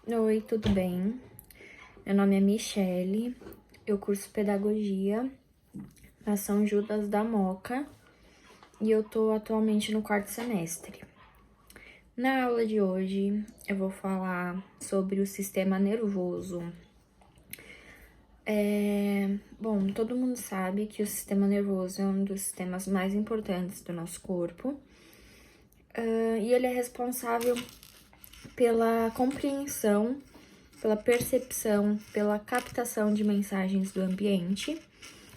Oi, tudo bem? Meu nome é Michele, eu curso Pedagogia na São Judas da Moca e eu tô atualmente no 4º semestre. Na aula de hoje, eu vou falar sobre o sistema nervoso. Bom, todo mundo sabe que o sistema nervoso é um dos sistemas mais importantes do nosso corpo e ele é responsável pela compreensão, pela percepção, pela captação de mensagens do ambiente.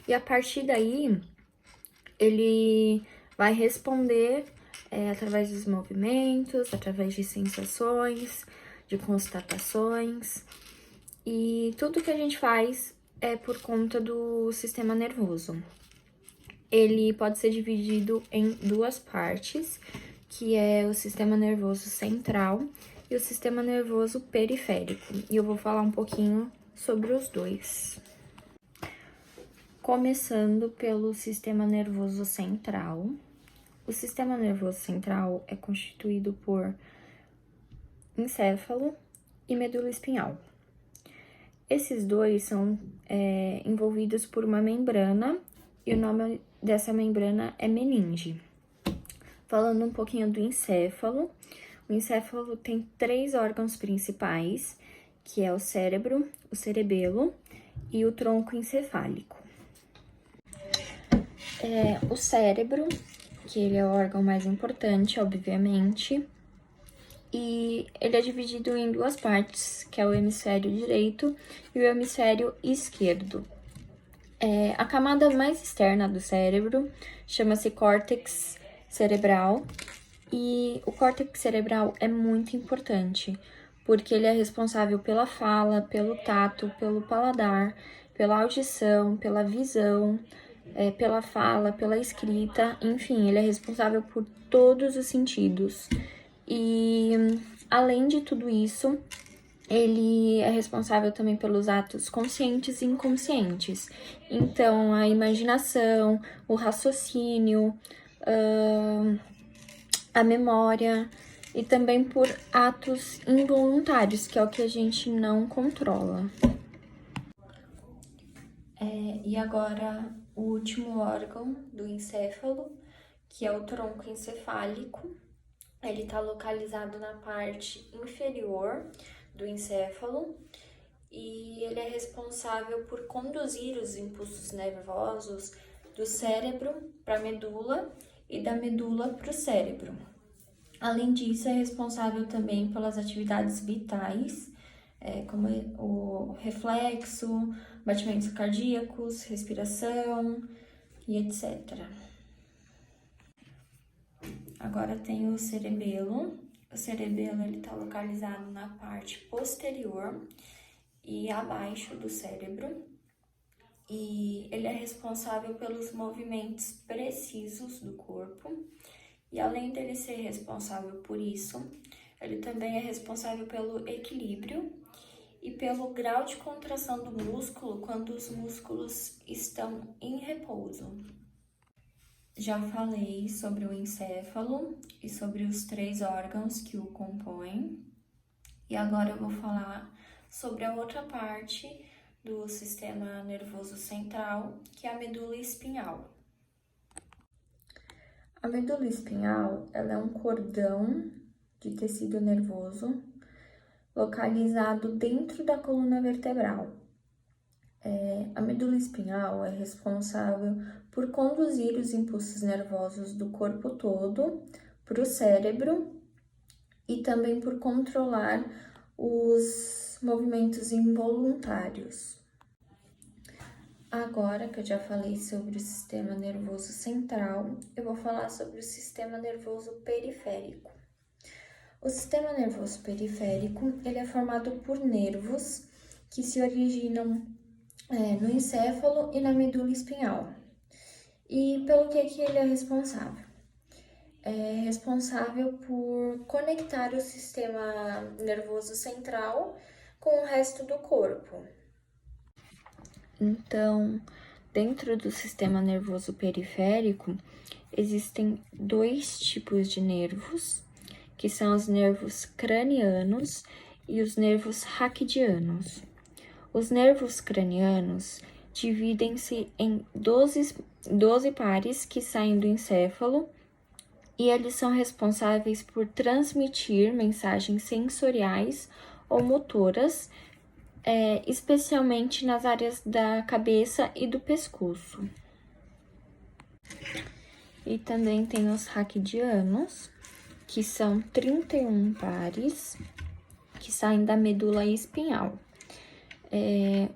E a partir daí, ele vai responder através dos movimentos, através de sensações, de constatações. E tudo que a gente faz é por conta do sistema nervoso. Ele pode ser dividido em duas partes, que é o sistema nervoso central e o sistema nervoso periférico. E eu vou falar um pouquinho sobre os dois. Começando pelo sistema nervoso central. O sistema nervoso central é constituído por encéfalo e medula espinhal. Esses dois são envolvidos por uma membrana e o nome dessa membrana é meninge. Falando um pouquinho do encéfalo, o encéfalo tem 3 órgãos principais, que é o cérebro, o cerebelo e o tronco encefálico. O cérebro, que ele é o órgão mais importante, obviamente, e ele é dividido em duas partes, que é o hemisfério direito e o hemisfério esquerdo. A camada mais externa do cérebro chama-se córtex cerebral, e o córtex cerebral é muito importante, porque ele é responsável pela fala, pelo tato, pelo paladar, pela audição, pela visão, pela fala, pela escrita, enfim, ele é responsável por todos os sentidos. E, além de tudo isso, ele é responsável também pelos atos conscientes e inconscientes. Então, a imaginação, o raciocínio, a memória e também por atos involuntários, que é o que a gente não controla. E agora, o último órgão do encéfalo, que é o tronco encefálico. Ele está localizado na parte inferior do encéfalo e ele é responsável por conduzir os impulsos nervosos do cérebro para a medula e da medula para o cérebro. Além disso, é responsável também pelas atividades vitais, como o reflexo, batimentos cardíacos, respiração e etc. Agora tem o cerebelo. O cerebelo está localizado na parte posterior e abaixo do cérebro. E ele é responsável pelos movimentos precisos do corpo. E além dele ser responsável por isso, ele também é responsável pelo equilíbrio e pelo grau de contração do músculo quando os músculos estão em repouso. Já falei sobre o encéfalo e sobre os 3 órgãos que o compõem. E agora eu vou falar sobre a outra parte do sistema nervoso central, que é a medula espinhal. A medula espinhal, ela é um cordão de tecido nervoso localizado dentro da coluna vertebral. A medula espinhal é responsável por conduzir os impulsos nervosos do corpo todo para o cérebro e também por controlar os movimentos involuntários. Agora que eu já falei sobre o sistema nervoso central, eu vou falar sobre o sistema nervoso periférico. O sistema nervoso periférico, ele é formado por nervos que se originam no encéfalo e na medula espinhal. E pelo que ele é responsável? É responsável por conectar o sistema nervoso central com o resto do corpo. Então, dentro do sistema nervoso periférico, existem 2 tipos de nervos, que são os nervos cranianos e os nervos raquidianos. Os nervos cranianos dividem-se em 12 pares que saem do encéfalo e eles são responsáveis por transmitir mensagens sensoriais ou motoras, especialmente nas áreas da cabeça e do pescoço. E também tem os raquidianos, que são 31 pares que saem da medula espinhal.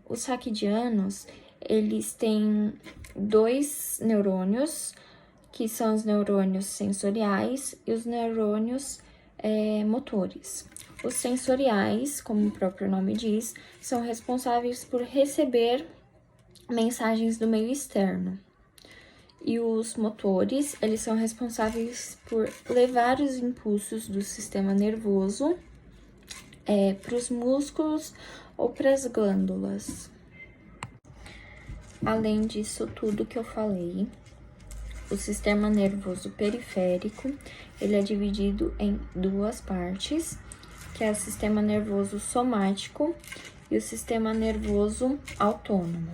Os raquidianos, eles têm 2 neurônios, que são os neurônios sensoriais e os neurônios motores. Os sensoriais, como o próprio nome diz, são responsáveis por receber mensagens do meio externo. E os motores, eles são responsáveis por levar os impulsos do sistema nervoso para os músculos ou para as glândulas. Além disso tudo que eu falei, o sistema nervoso periférico, ele é dividido em 2 partes, que é o sistema nervoso somático e o sistema nervoso autônomo.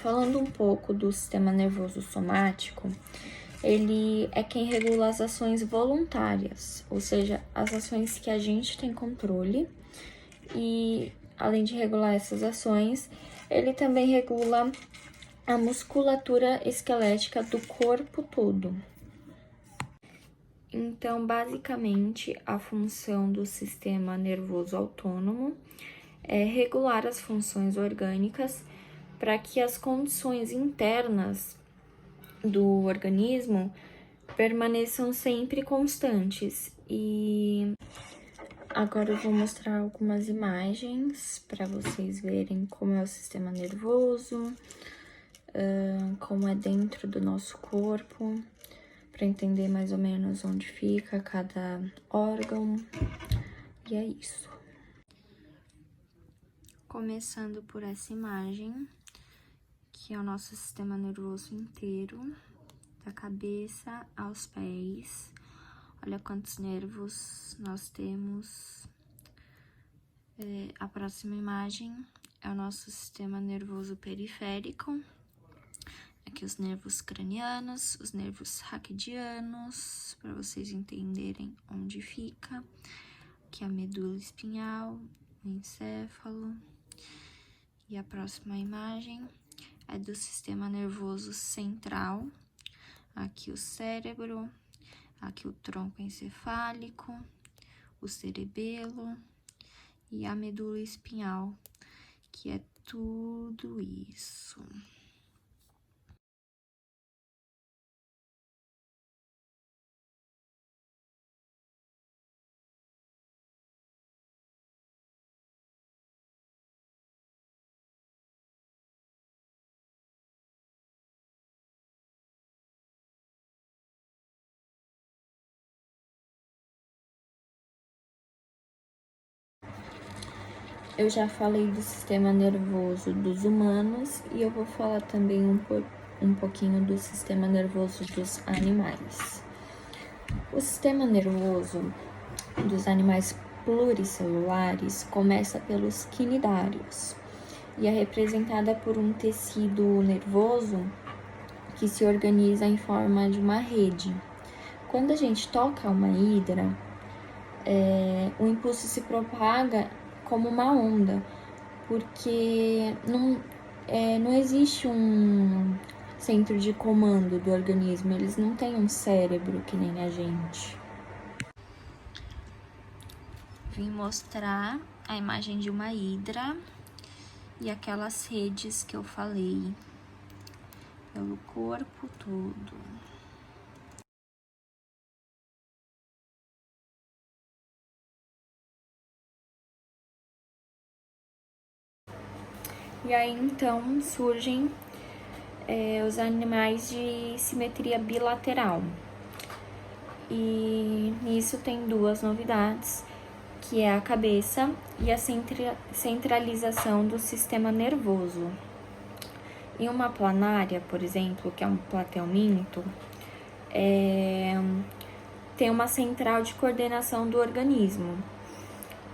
Falando um pouco do sistema nervoso somático, ele é quem regula as ações voluntárias, ou seja, as ações que a gente tem controle, e além de regular essas ações, ele também regula a musculatura esquelética do corpo todo. Então, basicamente, a função do sistema nervoso autônomo é regular as funções orgânicas para que as condições internas do organismo permaneçam sempre constantes. E agora eu vou mostrar algumas imagens para vocês verem como é o sistema nervoso, como é dentro do nosso corpo, para entender mais ou menos onde fica cada órgão. E é isso. Começando por essa imagem, que é o nosso sistema nervoso inteiro, da cabeça aos pés. Olha quantos nervos nós temos. A próxima imagem é o nosso sistema nervoso periférico. Aqui os nervos cranianos, os nervos raquidianos, para vocês entenderem onde fica. Aqui a medula espinhal, o encéfalo. E a próxima imagem é do sistema nervoso central. Aqui o cérebro, aqui o tronco encefálico, o cerebelo e a medula espinhal, que é tudo isso. Eu já falei do sistema nervoso dos humanos e eu vou falar também um pouquinho do sistema nervoso dos animais. O sistema nervoso dos animais pluricelulares começa pelos quinidários e é representada por um tecido nervoso que se organiza em forma de uma rede. Quando a gente toca uma hidra, o impulso se propaga como uma onda, porque não existe um centro de comando do organismo, eles não têm um cérebro que nem a gente. Vim mostrar a imagem de uma hidra e aquelas redes que eu falei pelo corpo todo. E aí, então, surgem os animais de simetria bilateral. E nisso tem 2 novidades, que é a cabeça e a centralização do sistema nervoso. Em uma planária, por exemplo, que é um platelminto, tem uma central de coordenação do organismo.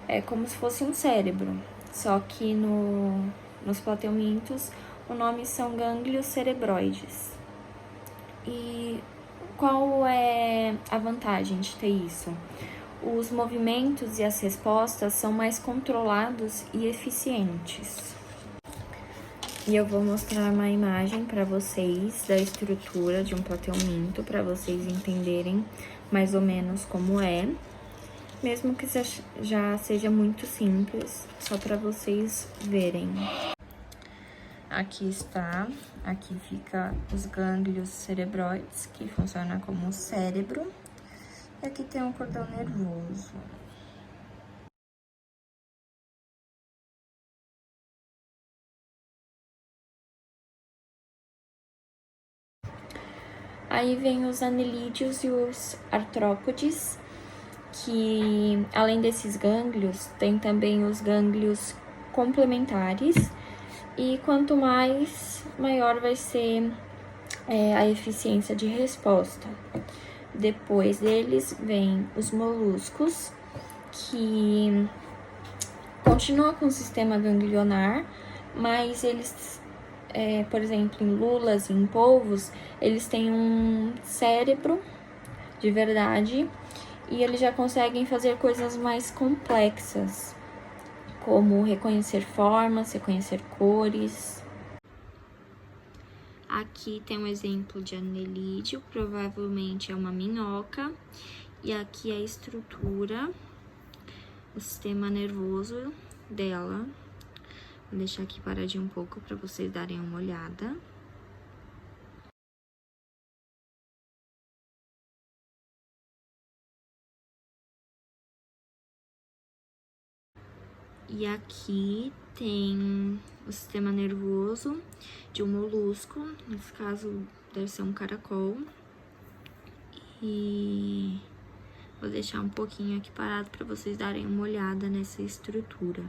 é como se fosse um cérebro, só que nos plateumintos o nome são gânglios cerebroides. E qual é a vantagem de ter isso? Os movimentos e as respostas são mais controlados e eficientes. E eu vou mostrar uma imagem para vocês da estrutura de um plateuminto, para vocês entenderem mais ou menos como é. Mesmo que já seja muito simples, só para vocês verem. Aqui está, aqui fica os gânglios cerebroides, que funcionam como cérebro. E aqui tem um cordão nervoso. Aí vem os anelídeos e os artrópodes, que além desses gânglios, tem também os gânglios complementares. E quanto mais, maior vai ser a eficiência de resposta. Depois deles vem os moluscos, que continuam com o sistema ganglionar, mas eles, por exemplo, em lulas e em polvos, eles têm um cérebro de verdade e eles já conseguem fazer coisas mais complexas, como reconhecer formas, reconhecer cores. Aqui tem um exemplo de anelídeo, provavelmente é uma minhoca. E aqui é a estrutura, o sistema nervoso dela. Vou deixar aqui paradinho um pouco para vocês darem uma olhada. E aqui tem o sistema nervoso de um molusco, nesse caso deve ser um caracol. E vou deixar um pouquinho aqui parado para vocês darem uma olhada nessa estrutura.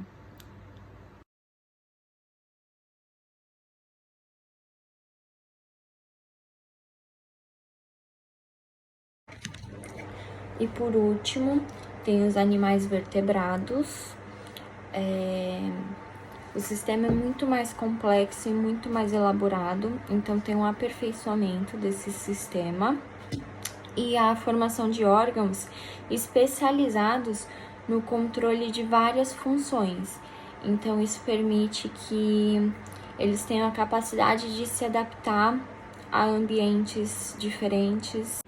E por último, tem os animais vertebrados. O sistema é muito mais complexo e muito mais elaborado, então tem um aperfeiçoamento desse sistema e a formação de órgãos especializados no controle de várias funções. Então, isso permite que eles tenham a capacidade de se adaptar a ambientes diferentes.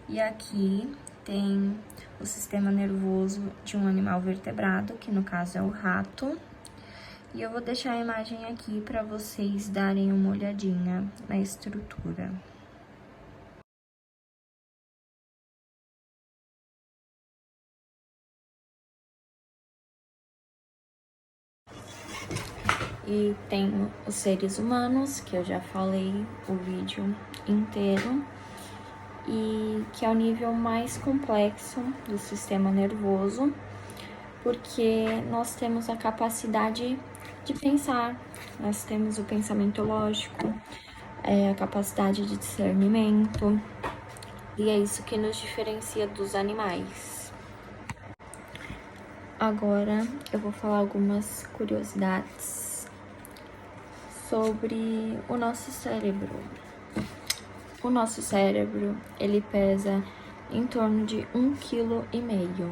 E aqui tem o sistema nervoso de um animal vertebrado, que no caso é o rato. E eu vou deixar a imagem aqui para vocês darem uma olhadinha na estrutura. E tem os seres humanos, que eu já falei o vídeo inteiro, e que é o nível mais complexo do sistema nervoso, porque nós temos a capacidade de pensar, nós temos o pensamento lógico, a capacidade de discernimento, e é isso que nos diferencia dos animais. Agora eu vou falar algumas curiosidades sobre o nosso cérebro. O nosso cérebro, ele pesa em torno de 1,5 kg.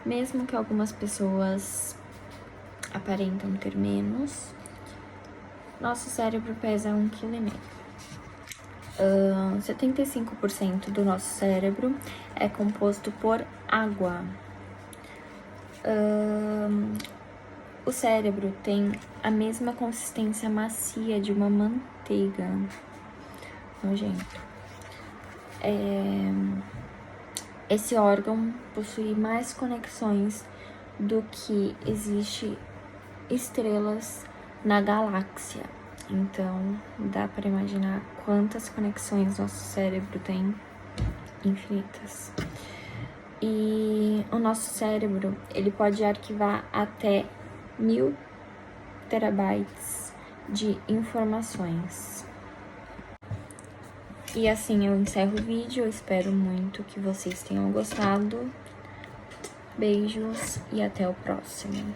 Mesmo que algumas pessoas aparentam ter menos, nosso cérebro pesa 1,5 kg. 75% do nosso cérebro é composto por água. O cérebro tem a mesma consistência macia de uma manteiga. Nojento. Esse órgão possui mais conexões do que existe estrelas na galáxia. Então, dá para imaginar quantas conexões nosso cérebro tem, infinitas. E o nosso cérebro, ele pode arquivar até 1000 terabytes de informações. E assim eu encerro o vídeo, eu espero muito que vocês tenham gostado. Beijos e até o próximo.